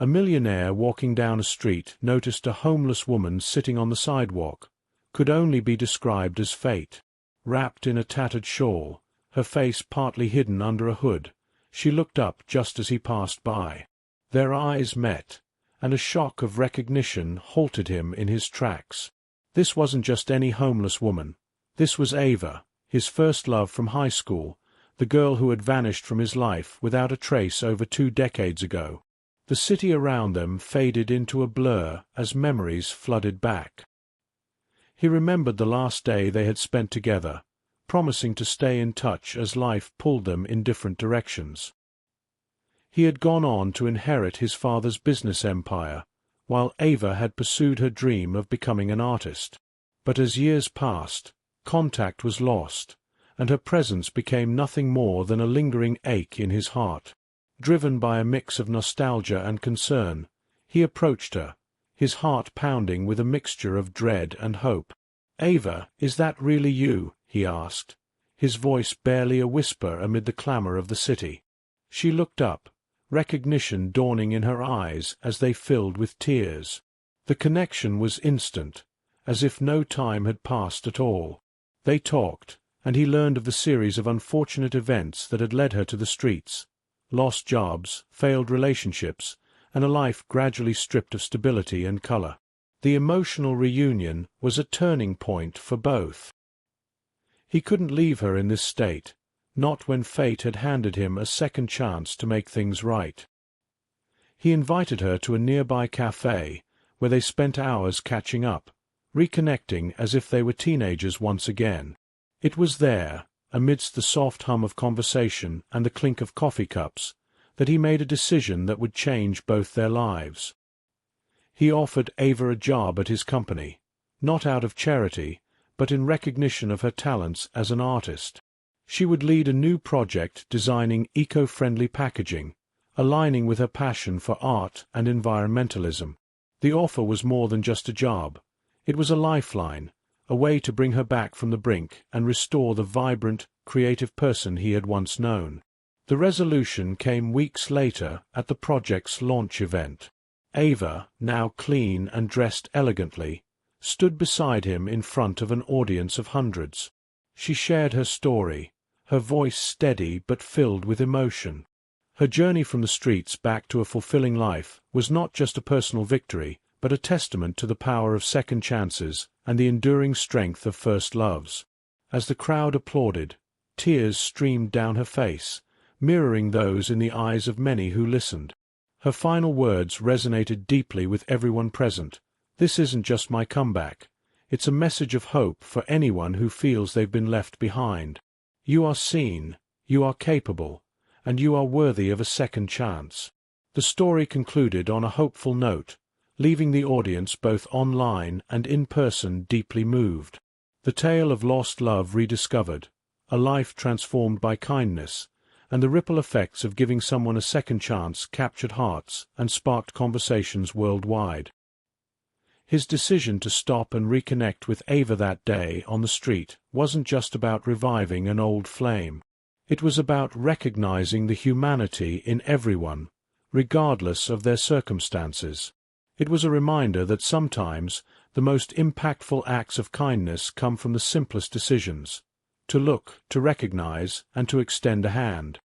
A millionaire walking down a street noticed a homeless woman sitting on the sidewalk. Could only be described as fate. Wrapped in a tattered shawl, her face partly hidden under a hood, she looked up just as he passed by. Their eyes met, and a shock of recognition halted him in his tracks. This wasn't just any homeless woman. This was Ava, his first love from high school, the girl who had vanished from his life without a trace over 2 decades ago. The city around them faded into a blur as memories flooded back. He remembered the last day they had spent together, promising to stay in touch as life pulled them in different directions. He had gone on to inherit his father's business empire, while Ava had pursued her dream of becoming an artist. But as years passed, contact was lost, and her presence became nothing more than a lingering ache in his heart. Driven by a mix of nostalgia and concern, he approached her, his heart pounding with a mixture of dread and hope. "Ava, is that really you?" he asked, his voice barely a whisper amid the clamor of the city. She looked up, recognition dawning in her eyes as they filled with tears. The connection was instant, as if no time had passed at all. They talked, and he learned of the series of unfortunate events that had led her to the streets: lost jobs, failed relationships, and a life gradually stripped of stability and color. The emotional reunion was a turning point for both. He couldn't leave her in this state, not when fate had handed him a second chance to make things right. He invited her to a nearby cafe, where they spent hours catching up, reconnecting as if they were teenagers once again. It was there, amidst the soft hum of conversation and the clink of coffee cups, that he made a decision that would change both their lives. He offered Ava a job at his company, not out of charity, but in recognition of her talents as an artist. She would lead a new project designing eco-friendly packaging, aligning with her passion for art and environmentalism. The offer was more than just a job. It was a lifeline, a way to bring her back from the brink and restore the vibrant, creative person he had once known. The resolution came weeks later at the project's launch event. Ava, now clean and dressed elegantly, stood beside him in front of an audience of hundreds. She shared her story, her voice steady but filled with emotion. Her journey from the streets back to a fulfilling life was not just a personal victory, but a testament to the power of second chances and the enduring strength of first loves. As the crowd applauded, tears streamed down her face, mirroring those in the eyes of many who listened. Her final words resonated deeply with everyone present. "This isn't just my comeback. It's a message of hope for anyone who feels they've been left behind. You are seen, you are capable, and you are worthy of a second chance." The story concluded on a hopeful note, leaving the audience both online and in person deeply moved. The tale of lost love rediscovered, a life transformed by kindness, and the ripple effects of giving someone a second chance captured hearts and sparked conversations worldwide. His decision to stop and reconnect with Ava that day on the street wasn't just about reviving an old flame. It was about recognizing the humanity in everyone, regardless of their circumstances. It was a reminder that sometimes the most impactful acts of kindness come from the simplest decisions: to look, to recognize, and to extend a hand.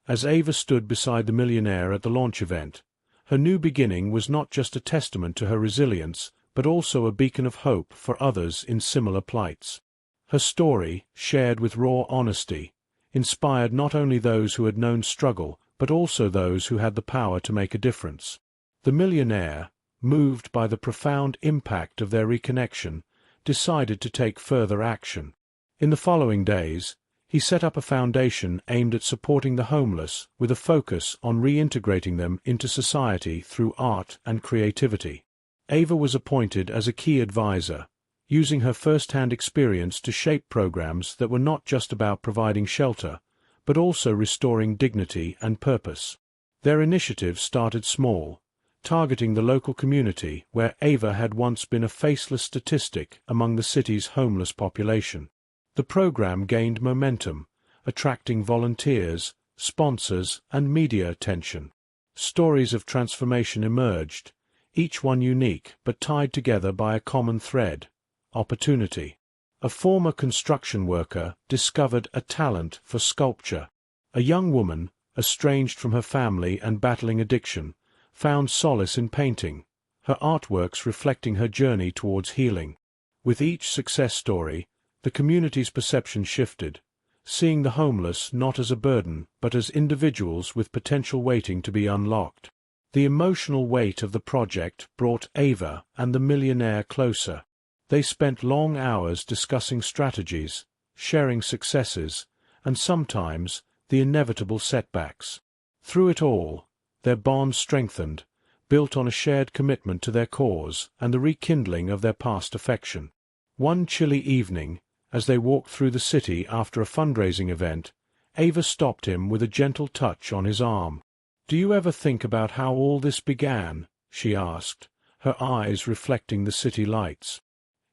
As Ava stood beside the millionaire at the launch event, her new beginning was not just a testament to her resilience, but also a beacon of hope for others in similar plights. Her story, shared with raw honesty, inspired not only those who had known struggle, but also those who had the power to make a difference. The millionaire, moved by the profound impact of their reconnection, decided to take further action. In the following days, he set up a foundation aimed at supporting the homeless with a focus on reintegrating them into society through art and creativity. Ava was appointed as a key advisor, using her first-hand experience to shape programs that were not just about providing shelter, but also restoring dignity and purpose. Their initiative started small, targeting the local community where Ava had once been a faceless statistic among the city's homeless population. The program gained momentum, attracting volunteers, sponsors, and media attention. Stories of transformation emerged, each one unique but tied together by a common thread: opportunity. A former construction worker discovered a talent for sculpture. A young woman, estranged from her family and battling addiction, found solace in painting, her artworks reflecting her journey towards healing. With each success story, the community's perception shifted, seeing the homeless not as a burden but as individuals with potential waiting to be unlocked. The emotional weight of the project brought Ava and the millionaire closer. They spent long hours discussing strategies, sharing successes, and sometimes the inevitable setbacks. Through it all, their bond strengthened, built on a shared commitment to their cause and the rekindling of their past affection. One chilly evening, as they walked through the city after a fundraising event, Ava stopped him with a gentle touch on his arm. "Do you ever think about how all this began?" she asked, her eyes reflecting the city lights.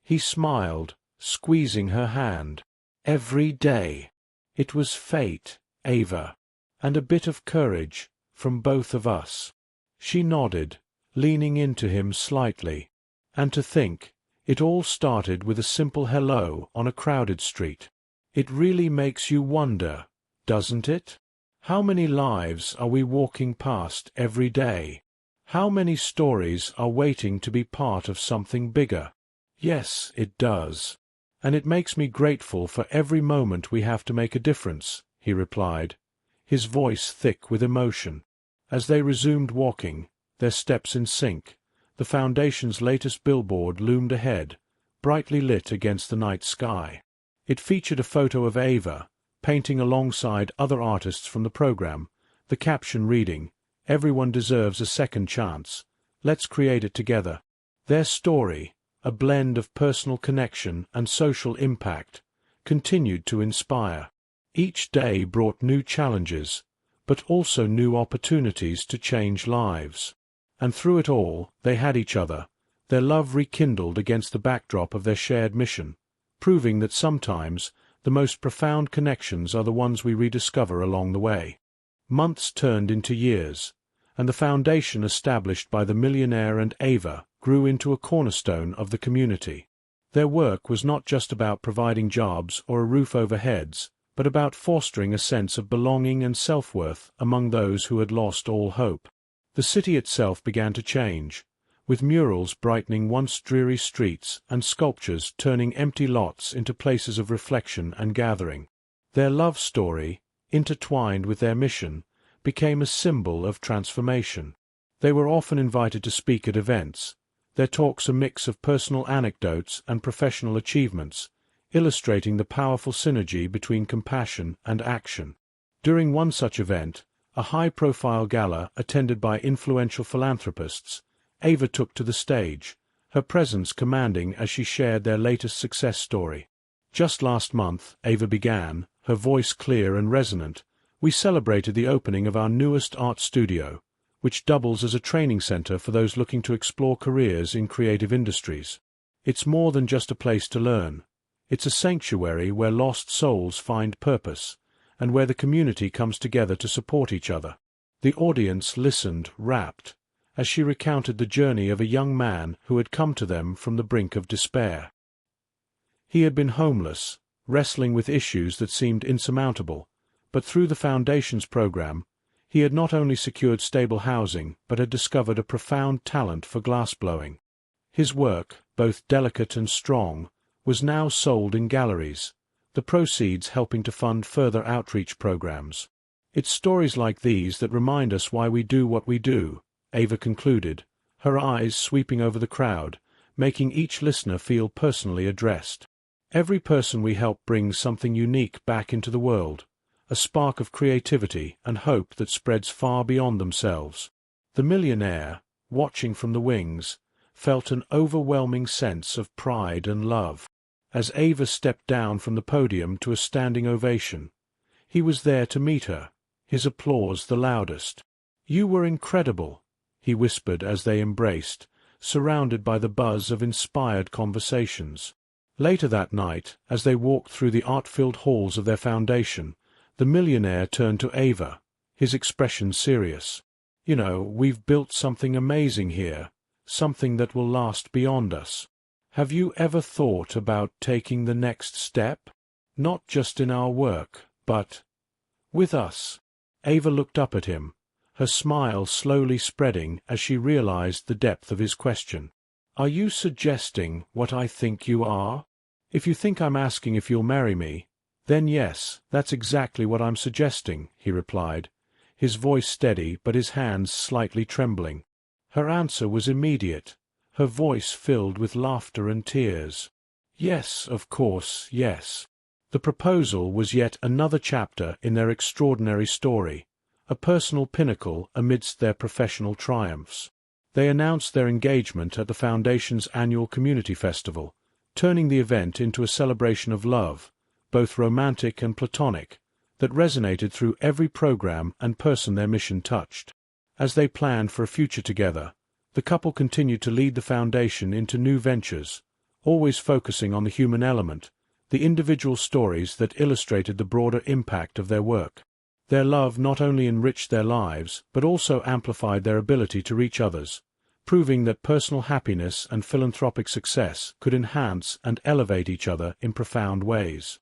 He smiled, squeezing her hand. "Every day. It was fate, Ava. And a bit of courage, from both of us." She nodded, leaning into him slightly. "And to think, it all started with a simple hello on a crowded street. It really makes you wonder, doesn't it? How many lives are we walking past every day? How many stories are waiting to be part of something bigger?" "Yes, it does. And it makes me grateful for every moment we have to make a difference," he replied, his voice thick with emotion. As they resumed walking, their steps in sync, the Foundation's latest billboard loomed ahead, brightly lit against the night sky. It featured a photo of Ava, painting alongside other artists from the program, the caption reading, "Everyone deserves a second chance. Let's create it together." Their story, a blend of personal connection and social impact, continued to inspire. Each day brought new challenges, but also new opportunities to change lives. And through it all, they had each other, their love rekindled against the backdrop of their shared mission, proving that sometimes the most profound connections are the ones we rediscover along the way. Months turned into years, and the foundation established by the Millionaire and Ava grew into a cornerstone of the community. Their work was not just about providing jobs or a roof over heads, but about fostering a sense of belonging and self-worth among those who had lost all hope. The city itself began to change, with murals brightening once dreary streets and sculptures turning empty lots into places of reflection and gathering. Their love story, intertwined with their mission, became a symbol of transformation. They were often invited to speak at events, their talks a mix of personal anecdotes and professional achievements, illustrating the powerful synergy between compassion and action. During one such event, a high-profile gala attended by influential philanthropists, Ava took to the stage, her presence commanding as she shared their latest success story. "Just last month," Ava began, her voice clear and resonant, "we celebrated the opening of our newest art studio, which doubles as a training center for those looking to explore careers in creative industries. It's more than just a place to learn. It's a sanctuary where lost souls find purpose, and where the community comes together to support each other." The audience listened, rapt, as she recounted the journey of a young man who had come to them from the brink of despair. He had been homeless, wrestling with issues that seemed insurmountable, but through the Foundation's program, he had not only secured stable housing but had discovered a profound talent for glassblowing. His work, both delicate and strong, was now sold in galleries, the proceeds helping to fund further outreach programs. "It's stories like these that remind us why we do what we do," Ava concluded, her eyes sweeping over the crowd, making each listener feel personally addressed. "Every person we help brings something unique back into the world, a spark of creativity and hope that spreads far beyond themselves." The Millionaire, watching from the wings, felt an overwhelming sense of pride and love. As Ava stepped down from the podium to a standing ovation, he was there to meet her, his applause the loudest. "You were incredible," he whispered as they embraced, surrounded by the buzz of inspired conversations. Later that night, as they walked through the art-filled halls of their foundation, the Millionaire turned to Ava, his expression serious. You know, we've built something amazing here, something that will last beyond us. Have you ever thought about taking the next step? Not just in our work, but with us." Ava looked up at him, her smile slowly spreading as she realized the depth of his question. "Are you suggesting what I think you are? If you think I'm asking if you'll marry me, then yes, that's exactly what I'm suggesting," he replied, his voice steady but his hands slightly trembling. Her answer was immediate, her voice filled with laughter and tears. "Yes, of course, yes." The proposal was yet another chapter in their extraordinary story, a personal pinnacle amidst their professional triumphs. They announced their engagement at the Foundation's annual community festival, turning the event into a celebration of love, both romantic and platonic, that resonated through every program and person their mission touched. As they planned for a future together, the couple continued to lead the Foundation into new ventures, always focusing on the human element, the individual stories that illustrated the broader impact of their work. Their love not only enriched their lives, but also amplified their ability to reach others, proving that personal happiness and philanthropic success could enhance and elevate each other in profound ways.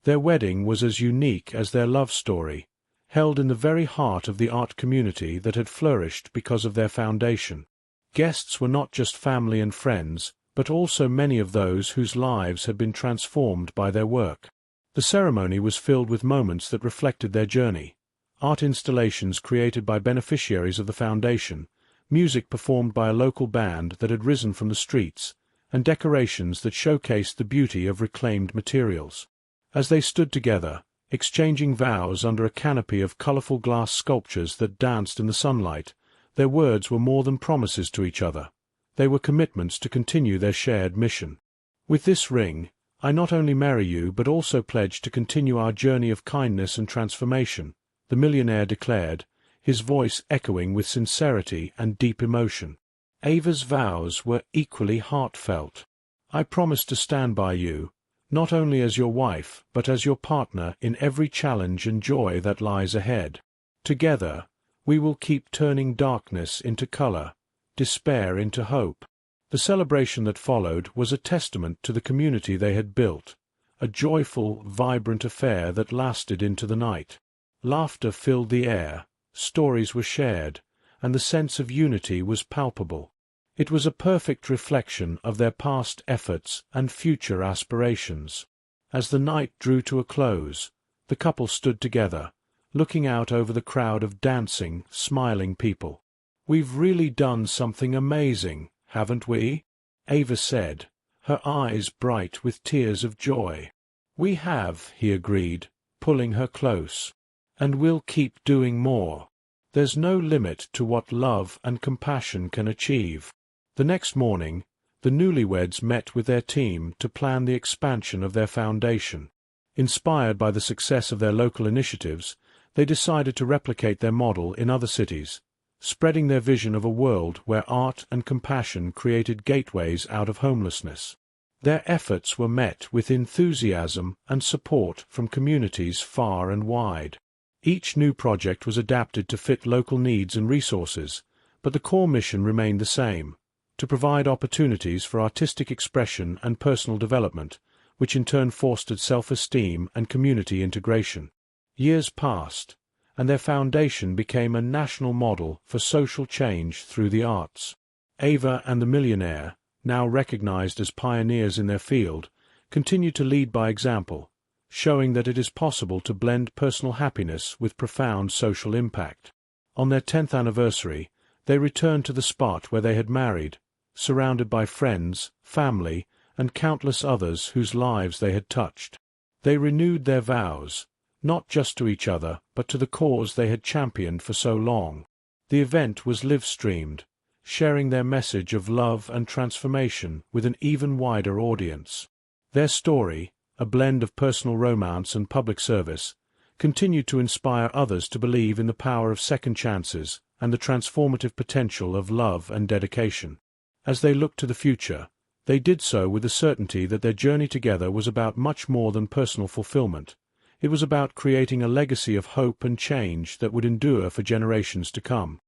Their wedding was as unique as their love story, held in the very heart of the art community that had flourished because of their foundation. Guests were not just family and friends, but also many of those whose lives had been transformed by their work. The ceremony was filled with moments that reflected their journey: art installations created by beneficiaries of the Foundation, music performed by a local band that had risen from the streets, and decorations that showcased the beauty of reclaimed materials. As they stood together, exchanging vows under a canopy of colorful glass sculptures that danced in the sunlight, their words were more than promises to each other. They were commitments to continue their shared mission. "With this ring, I not only marry you but also pledge to continue our journey of kindness and transformation," the millionaire declared, his voice echoing with sincerity and deep emotion. Ava's vows were equally heartfelt. "I promise to stand by you, not only as your wife but as your partner in every challenge and joy that lies ahead. Together, we will keep turning darkness into color, despair into hope." The celebration that followed was a testament to the community they had built, a joyful, vibrant affair that lasted into the night. Laughter filled the air, stories were shared, and the sense of unity was palpable. It was a perfect reflection of their past efforts and future aspirations. As the night drew to a close, the couple stood together, looking out over the crowd of dancing, smiling people. "We've really done something amazing, haven't we?" Ava said, her eyes bright with tears of joy. "We have," he agreed, pulling her close. "And we'll keep doing more. There's no limit to what love and compassion can achieve." The next morning, the newlyweds met with their team to plan the expansion of their foundation. Inspired by the success of their local initiatives, they decided to replicate their model in other cities, spreading their vision of a world where art and compassion created gateways out of homelessness. Their efforts were met with enthusiasm and support from communities far and wide. Each new project was adapted to fit local needs and resources, but the core mission remained the same: to provide opportunities for artistic expression and personal development, which in turn fostered self-esteem and community integration. Years passed, and their foundation became a national model for social change through the arts. Ava and the Millionaire, now recognized as pioneers in their field, continued to lead by example, showing that it is possible to blend personal happiness with profound social impact. On their 10th anniversary, they returned to the spot where they had married, surrounded by friends, family, and countless others whose lives they had touched. They renewed their vows, not just to each other, but to the cause they had championed for so long. The event was live-streamed, sharing their message of love and transformation with an even wider audience. Their story, a blend of personal romance and public service, continued to inspire others to believe in the power of second chances and the transformative potential of love and dedication. As they looked to the future, they did so with the certainty that their journey together was about much more than personal fulfillment. It was about creating a legacy of hope and change that would endure for generations to come.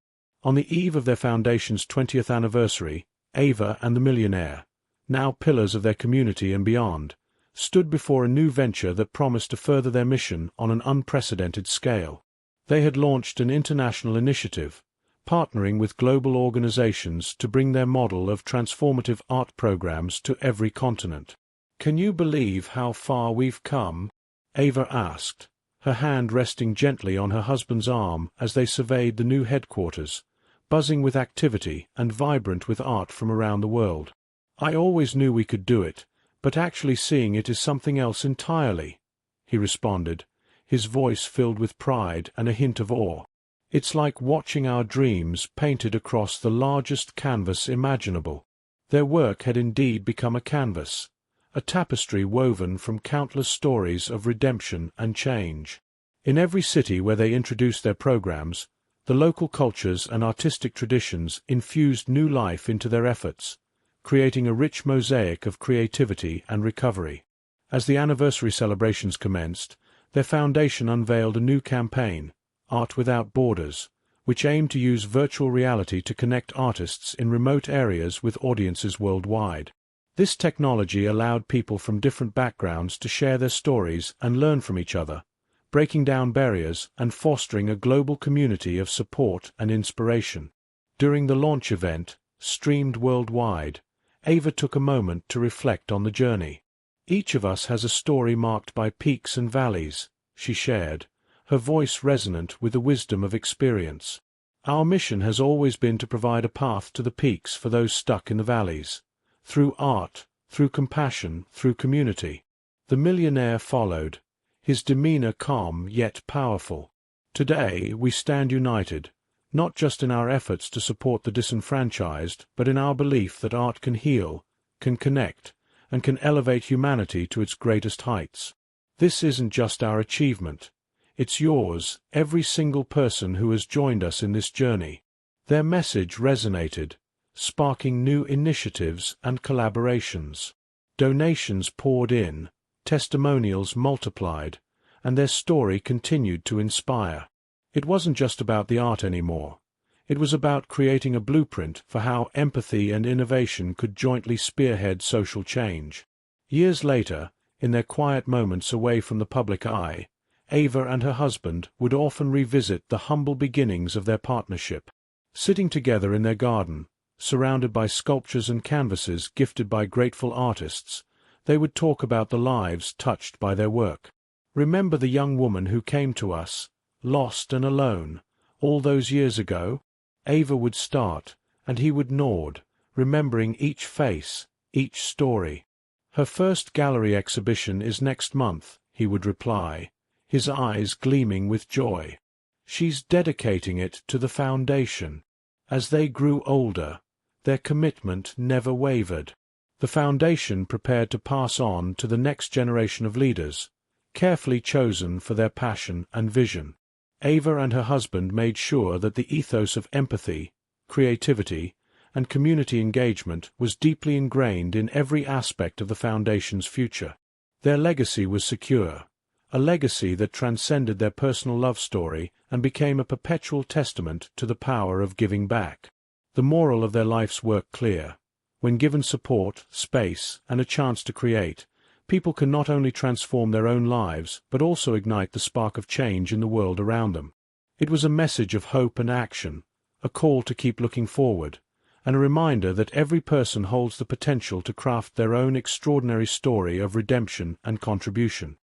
On the eve of their foundation's 20th anniversary, Ava and the Millionaire, now pillars of their community and beyond, stood before a new venture that promised to further their mission on an unprecedented scale. They had launched an international initiative, partnering with global organizations to bring their model of transformative art programs to every continent. "Can you believe how far we've come?" Ava asked, her hand resting gently on her husband's arm as they surveyed the new headquarters, buzzing with activity and vibrant with art from around the world. "I always knew we could do it, but actually seeing it is something else entirely," he responded, his voice filled with pride and a hint of awe. "It's like watching our dreams painted across the largest canvas imaginable." Their work had indeed become a canvas, a tapestry woven from countless stories of redemption and change. In every city where they introduced their programs, the local cultures and artistic traditions infused new life into their efforts, creating a rich mosaic of creativity and recovery. As the anniversary celebrations commenced, their foundation unveiled a new campaign, Art Without Borders, which aimed to use virtual reality to connect artists in remote areas with audiences worldwide. This technology allowed people from different backgrounds to share their stories and learn from each other, breaking down barriers and fostering a global community of support and inspiration. During the launch event, streamed worldwide, Ava took a moment to reflect on the journey. "Each of us has a story marked by peaks and valleys," she shared, her voice resonant with the wisdom of experience. "Our mission has always been to provide a path to the peaks for those stuck in the valleys. Through art, through compassion, through community." The Millionaire followed, his demeanor calm yet powerful. "Today we stand united, not just in our efforts to support the disenfranchised, but in our belief that art can heal, can connect, and can elevate humanity to its greatest heights. This isn't just our achievement. It's yours, every single person who has joined us in this journey." Their message resonated, sparking new initiatives and collaborations. Donations poured in, testimonials multiplied, and their story continued to inspire. It wasn't just about the art anymore. It was about creating a blueprint for how empathy and innovation could jointly spearhead social change. Years later, in their quiet moments away from the public eye, Ava and her husband would often revisit the humble beginnings of their partnership. Sitting together in their garden, surrounded by sculptures and canvases gifted by grateful artists, they would talk about the lives touched by their work. "Remember the young woman who came to us, lost and alone, all those years ago?" Ava would start, and he would nod, remembering each face, each story. "Her first gallery exhibition is next month," he would reply, his eyes gleaming with joy. "She's dedicating it to the foundation." As they grew older, their commitment never wavered. The foundation prepared to pass on to the next generation of leaders, carefully chosen for their passion and vision. Ava and her husband made sure that the ethos of empathy, creativity, and community engagement was deeply ingrained in every aspect of the Foundation's future. Their legacy was secure, a legacy that transcended their personal love story and became a perpetual testament to the power of giving back. The moral of their life's work clear: when given support, space, and a chance to create, people can not only transform their own lives but also ignite the spark of change in the world around them. It was a message of hope and action, a call to keep looking forward, and a reminder that every person holds the potential to craft their own extraordinary story of redemption and contribution.